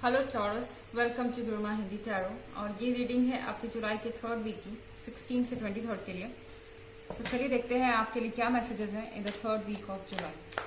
Hello चॉरस, welcome to Gurumaa Hindi tarot. और ये रीडिंग है आपकी जुलाई के 3rd वीक की 16 से 23 के लिए। तो चलिए देखते हैं आपके लिए क्या मैसेजेस हैं in the 3rd week of July.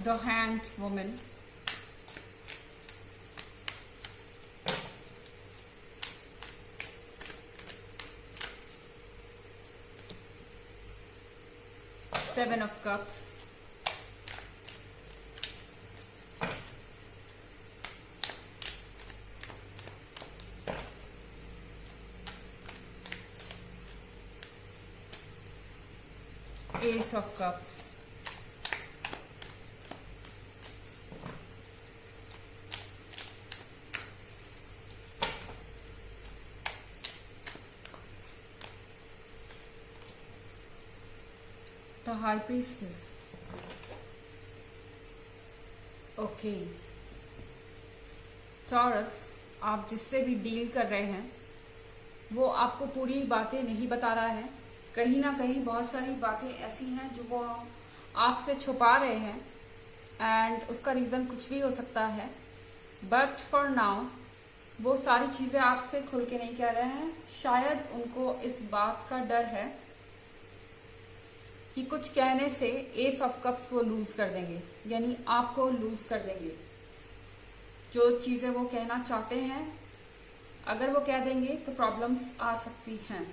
The Hanged Woman, Seven of Cups, Ace of Cups, The High Priestess. Okay taurus, आप जिससे भी डील कर रहे हैं वो आपको पूरी बातें नहीं बता रहा है। कहीं ना कहीं बहुत सारी बातें ऐसी हैं जो वो आपसे छुपा रहे हैं एंड उसका रीजन कुछ भी हो सकता है। बट फॉर नाउ वो सारी चीजें आपसे खुल के नहीं कह रहे हैं। शायद उनको इस बात का डर है कि कुछ कहने से एस ऑफ कप्स वो लूज कर देंगे, यानी आपको लूज कर देंगे। जो चीजें वो कहना चाहते हैं अगर वो कह देंगे तो प्रॉब्लम्स आ सकती हैं।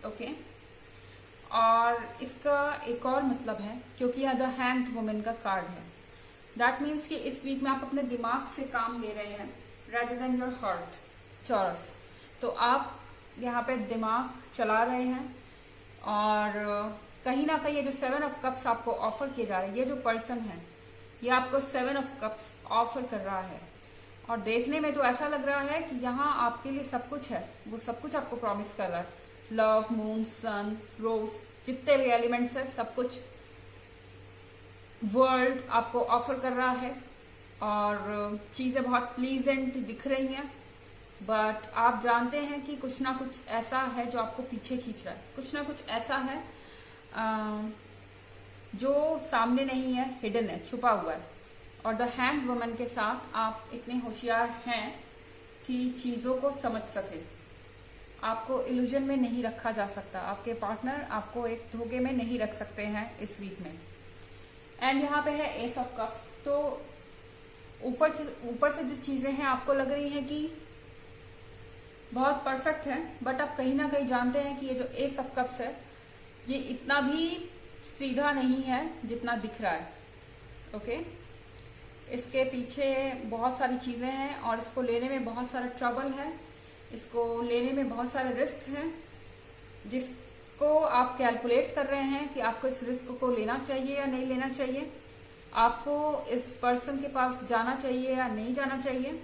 ओके और इसका एक और मतलब है, क्योंकि यहाँ द हैंग्ड वुमन का कार्ड है, दैट मीन्स कि इस वीक में आप अपने दिमाग से काम ले रहे हैं रेदर देन योर हार्ट चॉरस। तो आप यहाँ पे दिमाग चला रहे हैं और कहीं ना कहीं ये जो 7 ऑफ कप्स आपको ऑफर किए जा रहे हैं, ये जो पर्सन है ये आपको 7 ऑफ कप्स ऑफर कर रहा है। और देखने में तो ऐसा लग रहा है कि यहाँ आपके लिए सब कुछ है, वो सब कुछ आपको प्रॉमिस कर रहा है। लव, मून, सन, रोज, जितने भी एलिमेंट्स है सब कुछ वर्ल्ड आपको ऑफर कर रहा है और चीजें बहुत प्लीजेंट दिख रही हैं। बट आप जानते हैं कि कुछ ना कुछ ऐसा है जो आपको पीछे खींच रहा है, कुछ ना कुछ ऐसा है जो सामने नहीं है, हिडन है, छुपा हुआ है। और द हैंड वुमन के साथ आप इतने होशियार हैं कि चीजों को समझ सके। आपको इल्यूजन में नहीं रखा जा सकता, आपके पार्टनर आपको एक धोखे में नहीं रख सकते हैं इस वीक में। एंड यहाँ पे है एस ऑफ कप्स। तो ऊपर से जो चीजें हैं आपको लग रही हैं कि बहुत परफेक्ट है, बट आप कहीं ना कहीं जानते हैं कि ये जो एस ऑफ कप्स है ये इतना भी सीधा नहीं है जितना दिख रहा है। ओके इसके पीछे बहुत सारी चीजें हैं और इसको लेने में बहुत सारा ट्रबल है, इसको लेने में बहुत सारे रिस्क हैं जिसको आप कैलकुलेट कर रहे हैं कि आपको इस रिस्क को लेना चाहिए या नहीं लेना चाहिए, आपको इस पर्सन के पास जाना चाहिए या नहीं जाना चाहिए।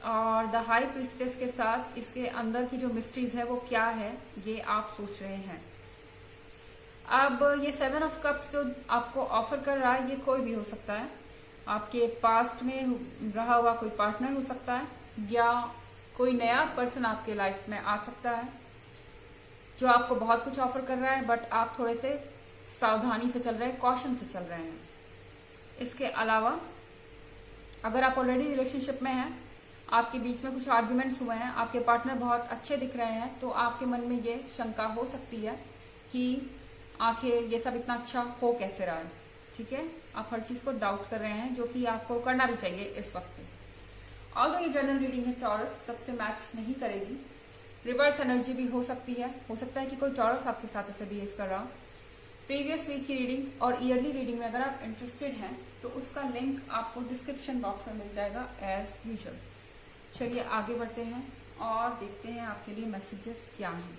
और द हाई प्रीस्टेस के साथ इसके अंदर की जो मिस्ट्रीज है वो क्या है ये आप सोच रहे हैं। अब ये 7 ऑफ कप्स जो आपको ऑफर कर रहा है ये कोई भी हो सकता है। आपके पास्ट में रहा हुआ कोई पार्टनर हो सकता है या कोई नया पर्सन आपके लाइफ में आ सकता है जो आपको बहुत कुछ ऑफर कर रहा है, बट आप थोड़े से सावधानी से चल रहे हैं, कॉशन से चल रहे हैं। इसके अलावा अगर आप ऑलरेडी रिलेशनशिप में हैं, आपके बीच में कुछ आर्ग्यूमेंट्स हुए हैं, आपके पार्टनर बहुत अच्छे दिख रहे हैं, तो आपके मन में ये शंका हो सकती है कि आखिर ये सब इतना अच्छा हो कैसे रहा है। ठीक है, आप हर चीज को डाउट कर रहे हैं, जो कि आपको करना भी चाहिए इस वक्त पे। ऑल्दो ये जनरल रीडिंग है, टॉरस सबसे मैच नहीं करेगी, रिवर्स एनर्जी भी हो सकती है। हो सकता है कि कोई टॉरस आपके साथ ऐसे बिहेव कर रहा हो। प्रीवियस वीक की रीडिंग और ईयरली रीडिंग में अगर आप इंटरेस्टेड हैं तो उसका लिंक आपको डिस्क्रिप्शन बॉक्स में मिल जाएगा एज यूजुअल। चलिए आगे बढ़ते हैं और देखते हैं आपके लिए मैसेजेस क्या हैं।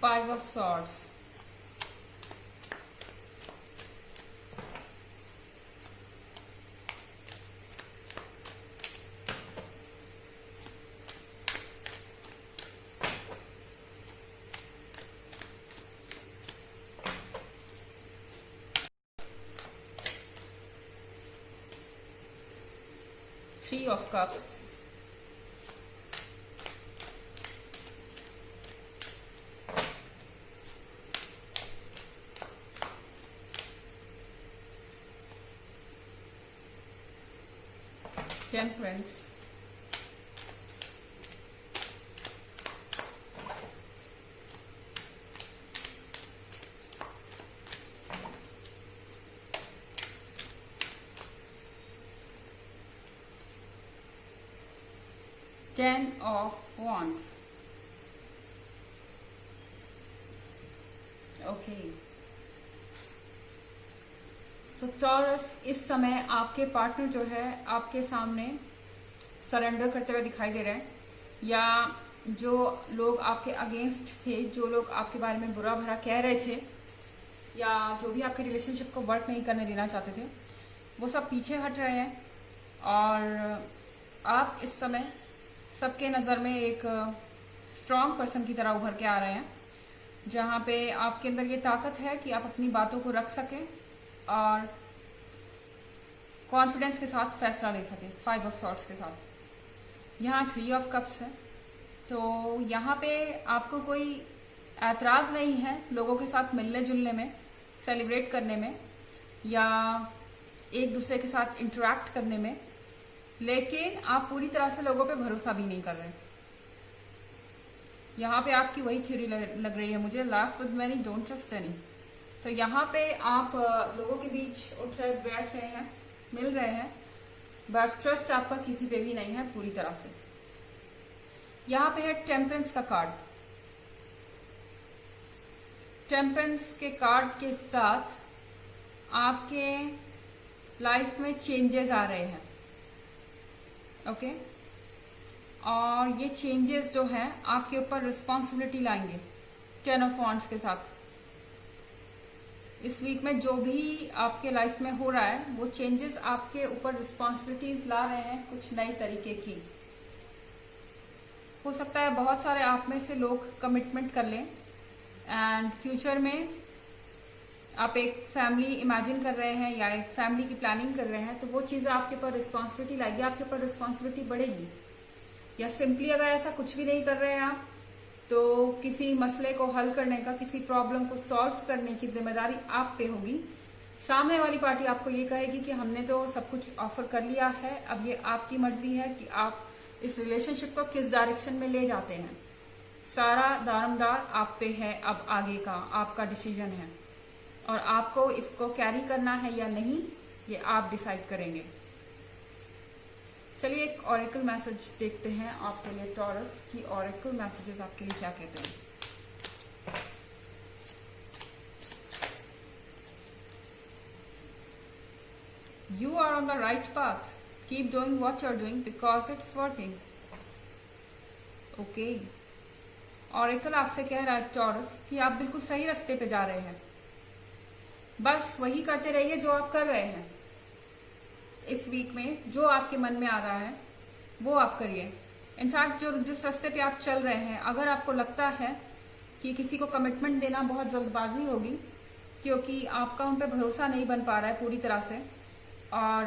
5 of swords, Three of Cups, Temperance, Ten of Wands. Okay, so taurus, इस समय आपके पार्टनर जो है आपके सामने सरेंडर करते हुए दिखाई दे रहे हैं, या जो लोग आपके अगेंस्ट थे, जो लोग आपके बारे में बुरा भला कह रहे थे, या जो भी आपके रिलेशनशिप को वर्क नहीं करने देना चाहते थे, वो सब पीछे हट रहे हैं। और आप इस समय सबके नज़र में एक स्ट्रांग पर्सन की तरह उभर के आ रहे हैं, जहाँ पे आपके अंदर ये ताकत है कि आप अपनी बातों को रख सकें और कॉन्फिडेंस के साथ फैसला ले सकें। 5 ऑफ सॉर्ड्स के साथ यहाँ 3 ऑफ कप्स है, तो यहाँ पे आपको कोई ऐतराज नहीं है लोगों के साथ मिलने जुलने में, सेलिब्रेट करने में, या एक दूसरे के साथ इंटरेक्ट करने में, लेकिन आप पूरी तरह से लोगों पे भरोसा भी नहीं कर रहे। यहाँ पे आपकी वही थ्योरी लग रही है मुझे, laugh with many don't trust any. तो यहाँ पे आप लोगों के बीच उठ रहे, बैठ रहे हैं, मिल रहे हैं, बट ट्रस्ट आपका किसी पे भी नहीं है पूरी तरह से। यहाँ पे है टेम्परेंस का कार्ड। टेम्परेंस के कार्ड के साथ आपके लाइफ में चेंजेस आ रहे हैं, ओके और ये चेंजेस जो हैं आपके ऊपर रिस्पॉन्सिबिलिटी लाएंगे 10 ऑफ वॉन्ड्स के साथ। इस वीक में जो भी आपके लाइफ में हो रहा है, वो चेंजेस आपके ऊपर रिस्पॉन्सिबिलिटीज ला रहे हैं, कुछ नई तरीके की। हो सकता है बहुत सारे आप में से लोग कमिटमेंट कर लें एंड फ्यूचर में आप एक फैमिली इमेजिन कर रहे हैं या एक फैमिली की प्लानिंग कर रहे हैं, तो वो चीज़ें आपके ऊपर रिस्पॉन्सिबिलिटी लाएगी, आपके ऊपर रिस्पॉन्सिबिलिटी बढ़ेगी। या सिंपली अगर ऐसा कुछ भी नहीं कर रहे हैं आप, तो किसी मसले को हल करने का, किसी प्रॉब्लम को सॉल्व करने की जिम्मेदारी आप पे होगी। सामने वाली पार्टी आपको ये कहेगी कि हमने तो सब कुछ ऑफर कर लिया है, अब ये आपकी मर्जी है कि आप इस रिलेशनशिप को किस डायरेक्शन में ले जाते हैं। सारा दारोमदार आप पे है, अब आगे का आपका डिसीजन है और आपको इसको कैरी करना है या नहीं, ये आप डिसाइड करेंगे। चलिए एक ऑरेकल मैसेज देखते हैं आपके लिए टॉरस की। ऑरेकल मैसेजेस आपके लिए क्या कहते हैं? You are on the right path. Keep doing what you're doing because it's working. Okay. Oracle आपसे कह रहा है टॉरस कि आप बिल्कुल सही रास्ते पे जा रहे हैं, बस वही करते रहिए जो आप कर रहे हैं। इस वीक में जो आपके मन में आ रहा है वो आप करिए। इनफैक्ट जिस रास्ते पे आप चल रहे हैं, अगर आपको लगता है कि किसी को कमिटमेंट देना बहुत जल्दबाजी होगी क्योंकि आपका उन पर भरोसा नहीं बन पा रहा है पूरी तरह से और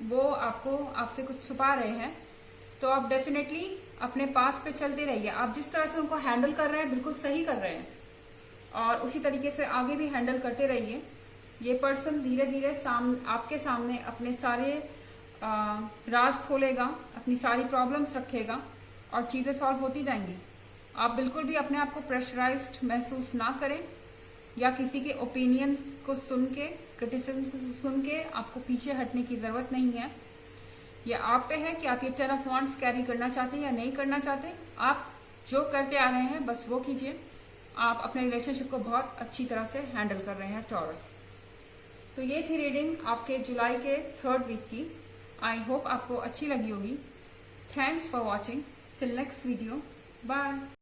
वो आपसे कुछ छुपा रहे हैं, तो आप डेफिनेटली अपने पाथ पे चलते रहिए। आप जिस तरह से उनको हैंडल कर रहे हैं बिल्कुल सही कर रहे हैं और उसी तरीके से आगे भी हैंडल करते रहिए। ये पर्सन धीरे धीरे आपके सामने अपने सारे राज खोलेगा, अपनी सारी प्रॉब्लम्स रखेगा और चीजें सॉल्व होती जाएंगी। आप बिल्कुल भी अपने आप को प्रेशराइज्ड महसूस ना करें या किसी के ओपिनियन को सुन के, क्रिटिसिज्म को सुन के आपको पीछे हटने की जरूरत नहीं है। ये आप पे है कि आप ये 10 ऑफ वॉन्ड्स कैरी करना चाहते हैं या नहीं करना चाहते। आप जो करते आ रहे हैं बस वो कीजिए। आप अपने रिलेशनशिप को बहुत अच्छी तरह से हैंडल कर रहे हैं टॉरस। तो ये थी रीडिंग आपके जुलाई के 3rd वीक की। आई होप आपको अच्छी लगी होगी। Thanks for watching. Till next video, bye.